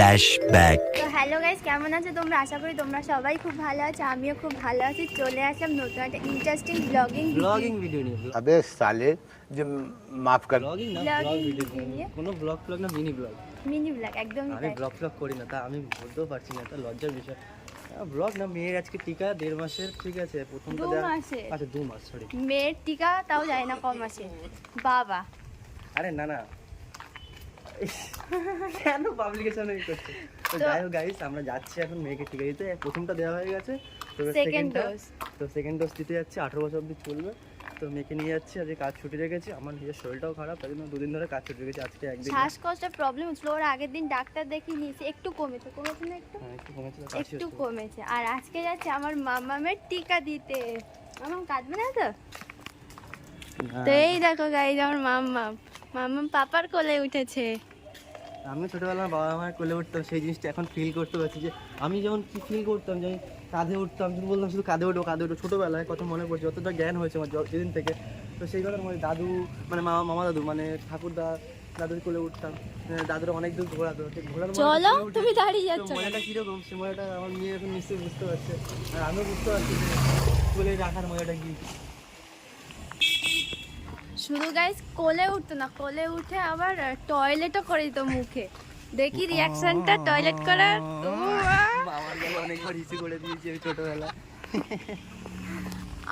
Flashback. তো hello guys, কেমন আছো তোমরা? আশা করি তোমরা সবাই খুব ভালো আছো, আমিও খুব ভালো আছি। চলে আসলাম নতুন একটা ইন্টারেস্টিং ব্লগিং ভিডিও নিয়ে। अबे साले जो माफ कर ব্লগিং না, Vlogging ব্লগ ভিডিও video নিয়ে। কোনো ব্লগ না, মিনি ব্লগ। মিনি ব্লগ একদমই আমি তাই। ব্লগ করি না, তা আমি বলতেও পারছি না, এটা লজ্জার বিষয়। ব্লগ না, মেয়ের আজকে টিকা 1.5 মাসের, ঠিক আছে, প্রথমটা 2 মাসে আচ্ছা 2 মাস, সরি। মেয়ের টিকা তাও যায় না কম মাসে বাবা। আরে না কেন পাবলিকেশন করছে? তো তো- যাই হোক গাইস, আমরা যাচ্ছি এখন মেয়েকে টিকা দিতে। প্রথমটা দেওয়া হয়ে গেছে, তো সেকেন্ড ডোজ। সেকেন্ড ডোজ দিতে যাচ্ছি। 18 বছর অবধি চলবে। তো মেয়েকে নিয়ে যাচ্ছি। আজকে কাজ ছুটি রেখেছি, আমার নিজের শরীরটাও খারাপ, তাই জন্য 2 দিন ধরে কাজ ছুটি রেখেছি। আজকে একদিন শ্বাসকষ্টের প্রবলেম হচ্ছিল, ওর আগের দিন ডাক্তার দেখিয়ে নিয়েছি, একটু কমেছে না একটু একটু কমেছিল, কাশি একটু হচ্ছিল। কমেছে। আর আজকে যাচ্ছে আমার মামামের টিকা দিতে। মামাম কাঁদবে না তো? হ্যাঁ। তো এই দেখো গাইজ, আমার মামাম পাপার কোলে উঠেছে। আমি ছোটবেলা বাবা মায়ের কোলে উঠতাম, সেই জিনিসটা এখন ফিল করতে পারছি যে আমি যেমন কি ফিল করতাম, যে আমি কাঁধে উঠতাম, তুমি বললাম শুধু কাঁধে ওঠো ছোটোবেলায় কত মনে পড়ছে, যতটা জ্ঞান হয়েছে আমার যেদিন থেকে। তো সেই কথা মনে দাদু, মানে মামা দাদু, মানে ঠাকুরদা দাদুর কোলে উঠতাম। দাদুরা অনেক দূর ঘোরাতো, সেই ঘোরার চলো, তুমি দাঁড়িয়ে যাচ্ছ তো মজাটা কীরকম, সে মজাটা আমার মেয়ে এখন নিশ্চয়ই বুঝতে পারছে, আর আমিও বুঝতে পারছি যে কোলে রাখার মজাটা কি। শুধু গাইস কোলে উঠতো না, কোলে উঠে আবার টয়লেটও করে দিত মুখে। দেখি রিয়াকশনটা টয়লেট করার। আমার গেলে অনেকবার ইস্যু করে দিয়েছি আমি ছোটোবেলা।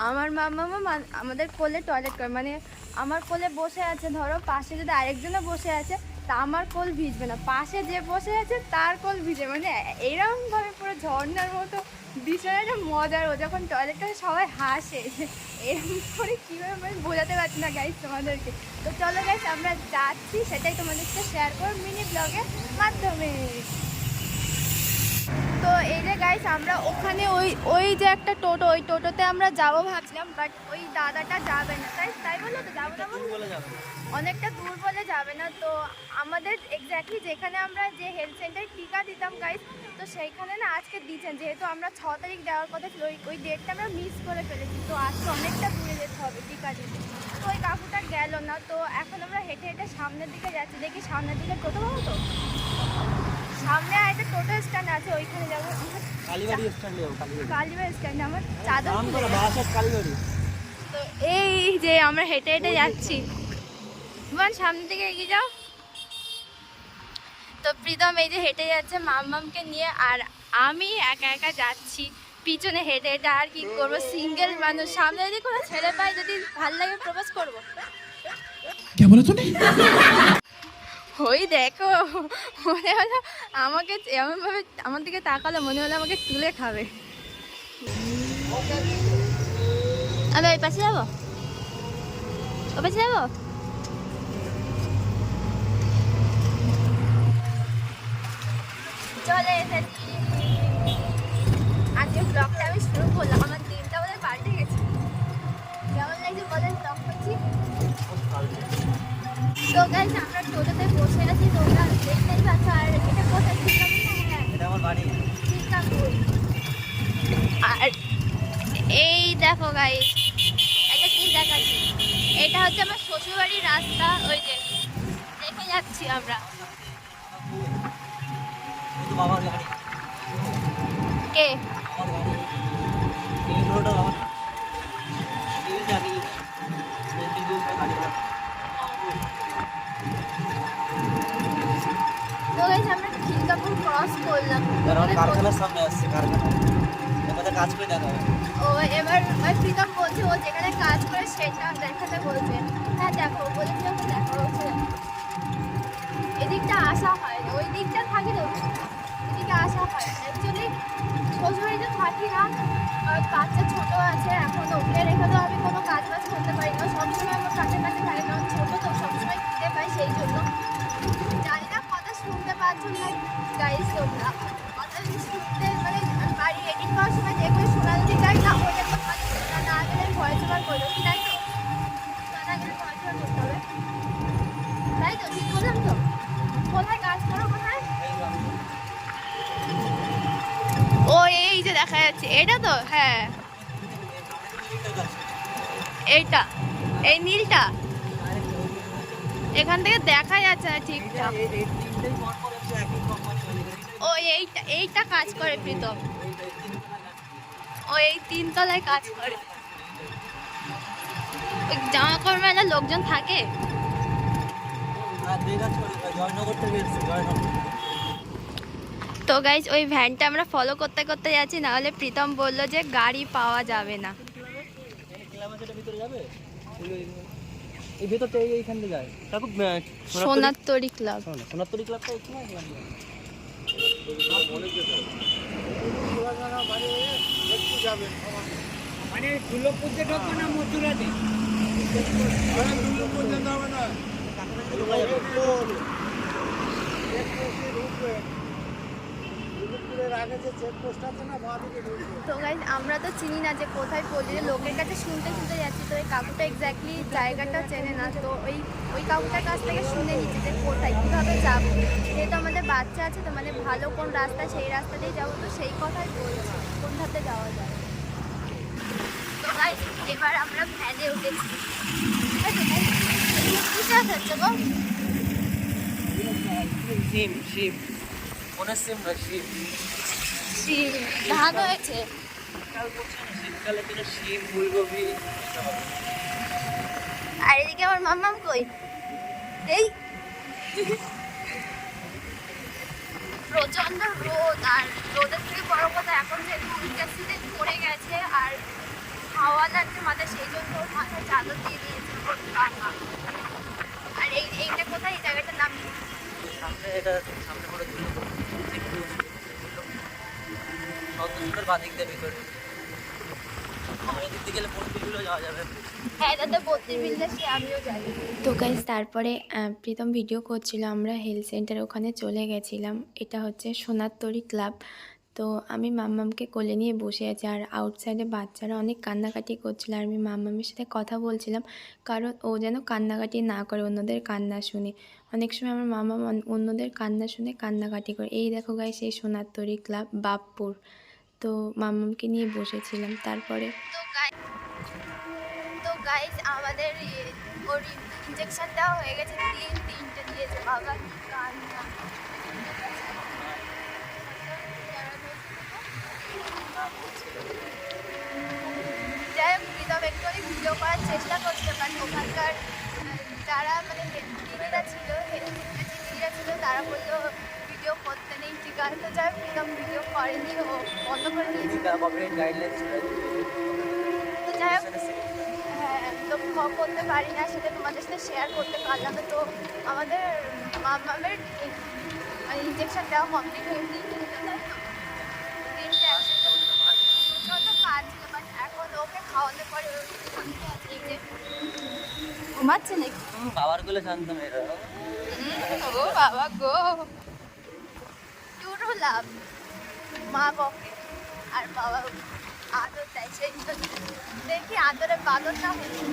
আমার মামা আমাদের কোলে টয়লেট করে, মানে আমার কোলে বসে আছে, ধরো পাশে যদি আরেকজনও বসে আছে, তা আমার কোল ভিজবে না, পাশে যে বসে আছে তার কোল ভিজে, মানে এরকম ভাবে পুরো ঝর্ণার মতো বিষয়টা মজার। ও যখন টয়লেট করে সবাই হাসে, এরকম করে কীভাবে মানে বোঝাতে পারছি না গাইস তোমাদেরকে। তো চলো গাইস, আমরা যাচ্ছি, সেটাই তোমাদের সাথে শেয়ার করব মিনি ব্লগের মাধ্যমে। তো এই যে গাইস, আমরা ওখানে ওই যে একটা টোটো, ওই টোটোতে আমরা যাবো ভাবছিলাম, বাট ওই দাদাটা যাবে না। তাই বলো তো, যাবো না অনেকটা দূর বলে যাবে না। তো আমাদের এক্স্যাক্টলি যেখানে আমরা যে হেলথ সেন্টারে টিকা দিতাম গাইস, তো সেইখানে না আজকে দিচ্ছেন, যেহেতু আমরা 6 তারিখ দেওয়ার কথা ছিল, ওই ডেটটা আমরা মিস করে ফেলেছি। তো আজকে অনেকটা দূরে যেতে হবে টিকা দিতে। তো ওই কাকুটা গেল না, তো এখন আমরা হেঁটে হেঁটে সামনের দিকে যাচ্ছি। দেখি সামনের দিকে টোটো পাবো তো। সামনে একটা টোটো স্ট্যান্ড আছে, ওইখানে যাবো। কালীবাড়ি স্ট্যান্ডে যাবো, কালীবাড়ি স্ট্যান্ডে আমার চাদর খুলে। কালীবাড়ি। তো এই যে আমরা হেঁটে হেঁটে যাচ্ছি, সামনের দিকে এগিয়ে যাও। তো প্রীতম এই যে হেঁটে যাচ্ছে মামকে নিয়ে, আর আমি একা একা যাচ্ছি পিছনে হেঁটে হেঁটে। আর কি করবো, সিঙ্গেল মানুষ, সামনে যদি কোনো ছেলে পাই, যদি ভাল লাগে প্রপোজ করবো। ওই দেখো, মনে হলো আমাকে এমনভাবে আমার দিকে তাকালো, মনে হলো আমাকে তুলে খাবে। আমি ওই পাশে যাবো, ওই পাশে যাবো। চলে এসেছি। আজকে ব্লগটা আমি শুরু করলাম, আমার দিনটা বলে পাল্টে গেছে। কেমন লাগছে বলেন ব্লগ করছি? তো গাইস, আমরা টোটোতে বসে আছি, তোমরা দেখতেই পাচ্ছ। আর এটা কোথায় ছিলাম? হ্যাঁ, এটা আমার বাড়ি। কৃষ্ণাপুর। আর এই দেখো গাইস, একটা কি দেখাচ্ছি, এটা হচ্ছে আমার শ্বশুরবাড়ির রাস্তা। ওই যে দেখে যাচ্ছি আমরা। বাবার গাড়ি, কে? আমার গাড়ি, এই রোডটা আমার, এই গাড়ি, এই দিকে গাড়ি। তো গাইস, আমরা খিলকাপুর ক্রস করলাম। আমার কারখানার সামনে আসছে, কারখানা এখানে কাজ করে দেখা হবে। ও এবার প্রীতম বলছে ও যেখানে কাজ করে সেটা দেখাতে বলছে। হ্যাঁ দেখো, বলেছি ওকে দেখা হচ্ছে। এদিকটা আসা হয় না, ওই দিকটা থাকি তো, এদিকে আসা হয় না। অ্যাকচুয়ালি শ্বশুরবাড়িতে থাকি না, বাচ্চা ছোটো আছে, এখন ওকে রেখে তো আমি কোনো কাজ বাজ করতে পারি না। সবসময় আমার কাছে থাকে না, ছোটো তো সবসময় খিদে পাই, সেই জন্য। জানি না কথা শুনতে পাচ্ছ না গাইস তোমরা, কথা শুনতে মানে আমি বাড়ি এডিট করার সময় দেখবে শোনা যদি যায় না, ওটা তো ভালো, না গেলে ভয়েস ওভার করে দেবো, তাই তো? না গেলে ভয়েস ওভার করতে হবে, তাই তো? ঠিক বললাম তো? কোথায় কাজ করো, কোথায়? ও এই যে দেখা যাচ্ছে, এটা তো? হ্যাঁ, এইটা, এই নীলটা এখান থেকে দেখা যাচ্ছে না ঠিকঠাক। এই তিনটেই পর পর হচ্ছে একই কোম্পানি। এইটা এইটা কাজ করে প্রীতম, ও এই 3 তলায় কাজ করে। ওই জামা কাপড় মেলা লোকজন থাকে। তো গাইজ ওই ভ্যানটা আমরা ফলো করতে করতে যাচ্ছি, নাহলে প্রীতম বললো যে গাড়ি পাওয়া যাবে না। এই ভেতরটা এইখান থেকে যায় কাকু। সোনারতরী ক্লাব। সোনারতরী ক্লাবটা এখানে মানে দুর্লভপুর থেকে ঢোকবো না মথুরাতে? তো গাইজ আমরা তো চিনি না যে কোথায় পড়লি, লোকের কাছে শুনতে শুনতে যাচ্ছি। তো এই কাকুটা এক্স্যাক্টলি জায়গাটা চেনে না, তো ওই কাকুটার কাছ থেকে শুনে নিচ্ছি যে কোথায় কীভাবে যাবো। যেহেতু আমাদের বাচ্চা আছে, তো মানে ভালো কোন রাস্তা সেই রাস্তা দিয়ে যাবো, তো সেই কথাই বলছি কোন ধাতে যাওয়া যায়। তো গাইজ এবার আমরা ভ্যানে উঠেছি। কিসে হচ্ছে গো? শিম শিম মনে শিম না শিম। শিম ধান হয়েছে। শীতকালে তো শিম ফুলকপি। আর এদিকে আমার মাম্মাম কই? এই প্রচন্ড রোদ, আর রোদের থেকে বড় কথা এখন যে উইন্টার সিজন পড়ে গেছে আর হাওয়া লাগছে মাথায়, সেই জন্য ওর মাথায় চাদর দিয়ে দিয়েছে ওর কাকা। আর এইটা কোথায়? এই জায়গাটার নাম কি? সামনে এটা সামনে পড়ে দিল সন্তোষপুরের বাদিক দিয়ে ভিতরে দিতে গেলে মন্দিরগুলো যাওয়া যাবে। হ্যাঁ দাদা, 32 বিল্ডে সে আমিও জানি। তো গাইজ তারপরে প্রীতম ভিডিও করছিল, আমরা হেলথ সেন্টার ওখানে চলে গেছিলাম। এটা হচ্ছে সোনারতরী ক্লাব। তো আমি মাম্মামকে কোলে নিয়ে বসে আছি, আর আউটসাইডে বাচ্চারা অনেক কান্নাকাটি করছিল, আর আমি মাম্মামের সাথে কথা বলছিলাম, কারণ ও যেন কান্নাকাটি না করে অন্যদের কান্না শুনে। অনেক সময় আমার মাম্মাম অন্যদের কান্না শুনে কান্নাকাটি করে। এই দেখো গাইজ এই সোনারতরী ক্লাব বাপপুর। তো মাম্মামকে নিয়ে বসেছিলাম। তারপরে তো গাইজ আমাদের ওর ইঞ্জেকশন দেওয়া হয়ে গেছে, 3টে দিয়েছে। বাবা কান্না। যাই হোক, প্রীতম একটু ভিডিও করার চেষ্টা করছিল, কারণ ওখানকার যারা মানে দিদিরা ছিল, দিদিরা ছিল, তারা বললো ভিডিও করতে নেই, ঠিক আছে। তো যাই হোক, প্রীতম ভিডিও করেনি, ও বন্ধ করে দিয়েছে। তো যাই হোক, হ্যাঁ, তো করতে পারি না, সেটা তোমাদের সাথে শেয়ার করতে পারলাম না। তো আমাদের মামের মানে ইঞ্জেকশন দেওয়া কমপ্লিট হয়নি, প্রচণ্ড কাজ ছিল, বাট এখন ওকে খাওয়াতে পরে ঘুমাচ্ছে নাকি? বাবার গুলো জানতাম এরা। ও বাবা গো, টুরু লাভ। মা বকে আর বাবা আদর দেয়, সেই জন্য দেখি আদরে বাদরটা হচ্ছে।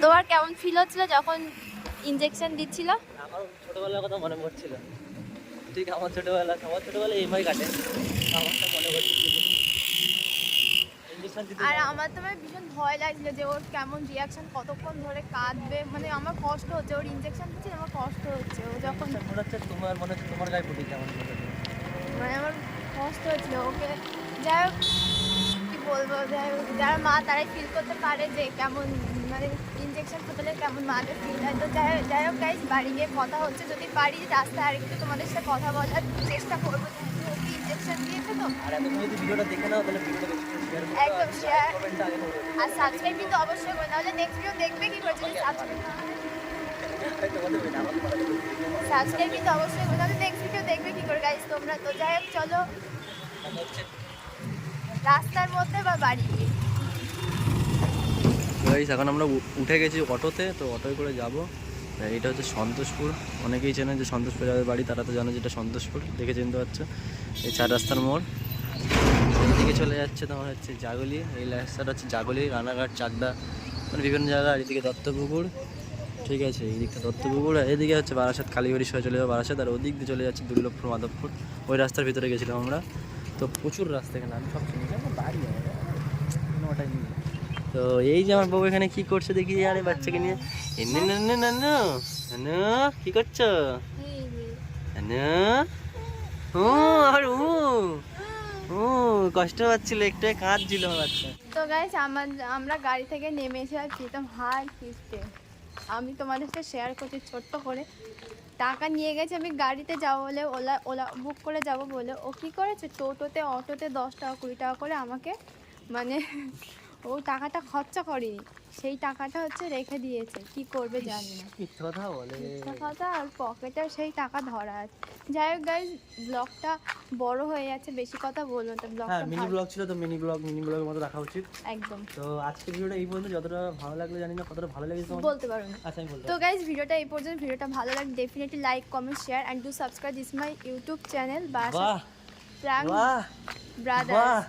তোমার কেমন ফিল হচ্ছিল যখন ইঞ্জেকশন দিচ্ছিল? আমার ছোটবেলার কথা মনে পড়ছিল। ঠিক আমার ছোটবেলা, সবার ছোটবেলা এইভাবে কাটে, আমারটা মনে পড়ছিল। ইঞ্জেকশন দিতে আর আমার তো মানে ভীষণ ভয় লাগছিল যে ওর কেমন রিয়াকশন, কতক্ষণ ধরে কাঁদবে, মানে আমার কষ্ট হচ্ছে। ওর ইঞ্জেকশন দিচ্ছে, আমার কষ্ট হচ্ছে। ও যখন মনে হচ্ছে তোমার মনে হচ্ছে তোমার গায়ে ফুটে কেমন মনে হচ্ছে। মানে আমার কষ্ট হচ্ছিল ওকে। যাই হোক, কী বলবো, যাই হোক, যারা মা তারাই ফিল করতে পারে যে কেমন মানে ইঞ্জেকশন ফুটালে কেমন মাদের ফিল হয়। তো যাই হোক গাইজ, বাড়ি গিয়ে কথা হচ্ছে, যদি পারি রাস্তায় আর একটু তোমাদের সাথে কথা বলার চেষ্টা করবো, যেহেতু ওকে ইঞ্জেকশন দিয়েছে। তো আর এত যদি ভিডিওটা দেখে নাও তাহলে ভিডিওটা বেশি শেয়ার করো, একদম শেয়ার কমেন্টটা আগে করো। আর সাবস্ক্রাইব কিন্তু অবশ্যই করে, নাহলে নেক্সট ভিডিও দেখবে কি করে যদি সাবস্ক্রাইব সাবস্ক্রাইব কিন্তু অবশ্যই করে, নাহলে নেক্সট ভিডিও দেখবে কি করে গাইজ তোমরা। তো যাই হোক, চলো রাস্তার মধ্যে বা বাড়ি গিয়ে। গাইস এখন আমরা উঠে গেছি অটোতে, তো অটোয় করে যাব। এটা হচ্ছে সন্তোষপুর, অনেকেই চেনে যে সন্তোষপুর যাদের বাড়ি তারা তো জানে যেটা সন্তোষপুর, দেখে চিনতে পারছো। এই 4 রাস্তার মোড়, এদিকে চলে যাচ্ছে তোমার হচ্ছে জাগলি, এই রাস্তাটা হচ্ছে জাগলি, রানাঘাট, চাকদা, মানে বিভিন্ন জায়গা। আর এদিকে দত্তপুকুর, ঠিক আছে, এই দিকটা দত্তপুকুর, আর এদিকে হচ্ছে বারাসাত, কালীবাড়ি সবাই চলে যাবে বারাসাত, আর ওদিক দিয়ে চলে যাচ্ছে দুর্লভপুর, মাধবপুর। ওই রাস্তার ভিতরে গেছিলাম আমরা। তো প্রচুর রাস্তা এখানে, আমি সব চিনি, বাড়ি ওটাই নিয়ে। তো এই যে আমার বউ এখানে কি করছে দেখি, আরে বাচ্চাকে নিয়ে কি করছো? ও আর ও কষ্ট পাচ্ছিল, একটু কাঁদছিল বাচ্চা। তো গাইস আমরা গাড়ি থেকে নেমে এসে আর প্রীতম হাই কিস্তে আমি তোমাদের সাথে শেয়ার করছি ছোট্ট করে। টাকা নিয়ে গেছে আমি গাড়িতে যাবো বলে, ওলা বুক করে যাব বলে, ও কী করেছে টোটোতে অটোতে 10 টাকা 20 টাকা করে আমাকে মানে ও টাকাটা খরচা করেনি, সেই টাকাটা হচ্ছে রেখে দিয়েছে, কি করবে জানি না। মিথ্যা কথা বলে। মিথ্যা কথা, আর পকেটে সেই টাকা ধরা আছে। যাই হোক গাইজ, ব্লগটা বড় হয়ে যাচ্ছে, বেশি কথা বলবো তো হ্যাঁ, ব্লগটা মিনি ব্লগ ছিল তো মিনি ব্লগের মতো রাখা উচিত। একদম তো আজকের ভিডিওটা এই পর্যন্ত, যতটা ভালো লাগলো জানি না, কতটা ভালো লেগেছে তোমার? বলতে পারো না। আচ্ছা আমি বলতে তো গাইজ ভিডিওটা এই পর্যন্ত, ভিডিওটা ভালো লাগলে definitely like comment share and do subscribe this my YouTube channel বাহ প্র্যাঙ্ক বাহ ব্রাদার। বাহ,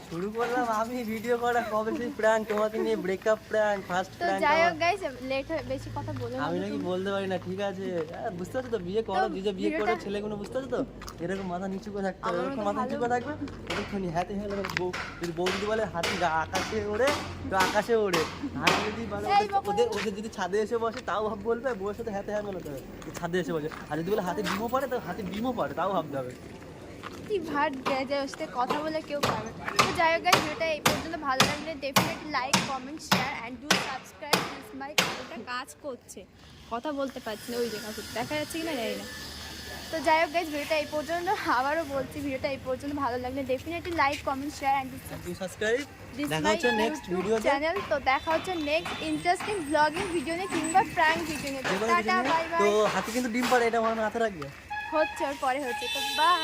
শুরু করলাম আমি ভিডিও করা, কবে সেই প্র্যাঙ্ক তোমাকে নিয়ে, ব্রেকআপ প্র্যাঙ্ক, ফার্স্ট তো প্র্যাঙ্ক। যাই হোক গাইজ, লেট হয়ে বেশি কথা বলে না। আমি নাকি বলতে পারি না, ঠিক আছে? বুঝতে পারছো তো, বিয়ে করো, যে বিয়ে করে ভিডিওটা- ছেলেগুলো, বুঝতে পারছো তো, এরকম মাথা নিচু করে থাকতে হবে, আমার এরকম মতো মাথা নিচু করে থাকবে, এরকমই হাতে হেলে বউ, যদি বউ যদি বলে হাতি আকাশে ওড়ে, তো আকাশে ওড়ে। হাতি যদি বলে এই বাবা। ওদের যদি ছাদে এসে বসে, তাও ভাব বলবে, বউয়ের সাথে হাতে হ্যাঁ মেলাতে হবে, ছাদে এসে বসে। আর যদি বলে হাতে ডিমও পারে, তো হাতে ডিমও পারে, তাও ভাবতে হবে। কি ভাট গেছে ওর সাথে কথা বলে কেউ পাবে। তো যাই হোক গাইজ, ভিডিওটা এই পর্যন্ত ভালো লাগলে definitely like comment share and do subscribe this my. ওটা কাজ করছে, কথা বলতে পারছি না, ওই জায়গা দেখা যাচ্ছে কি না জানি না। তো যাই হোক গাইজ, ভিডিওটা এই পর্যন্ত, আবারও বলছি ভিডিওটা এই পর্যন্ত ভালো লাগলে definitely like comment share and subscribe, this দেখা মাই হচ্ছে নেক্সট ইউটিউব ভিডিওতে। চ্যানেল। তো দেখা হচ্ছে নেক্সট ইন্টারেস্টিং ব্লগিং ভিডিও নিয়ে কিংবা প্র্যাঙ্ক ভিডিও নিয়ে। টাটা বাই তো বাই। হাতি কিন্তু ডিম পারে, এটা আমার মাথায় রাখবে। হচ্ছে ওর পরে হচ্ছে, তো বাই।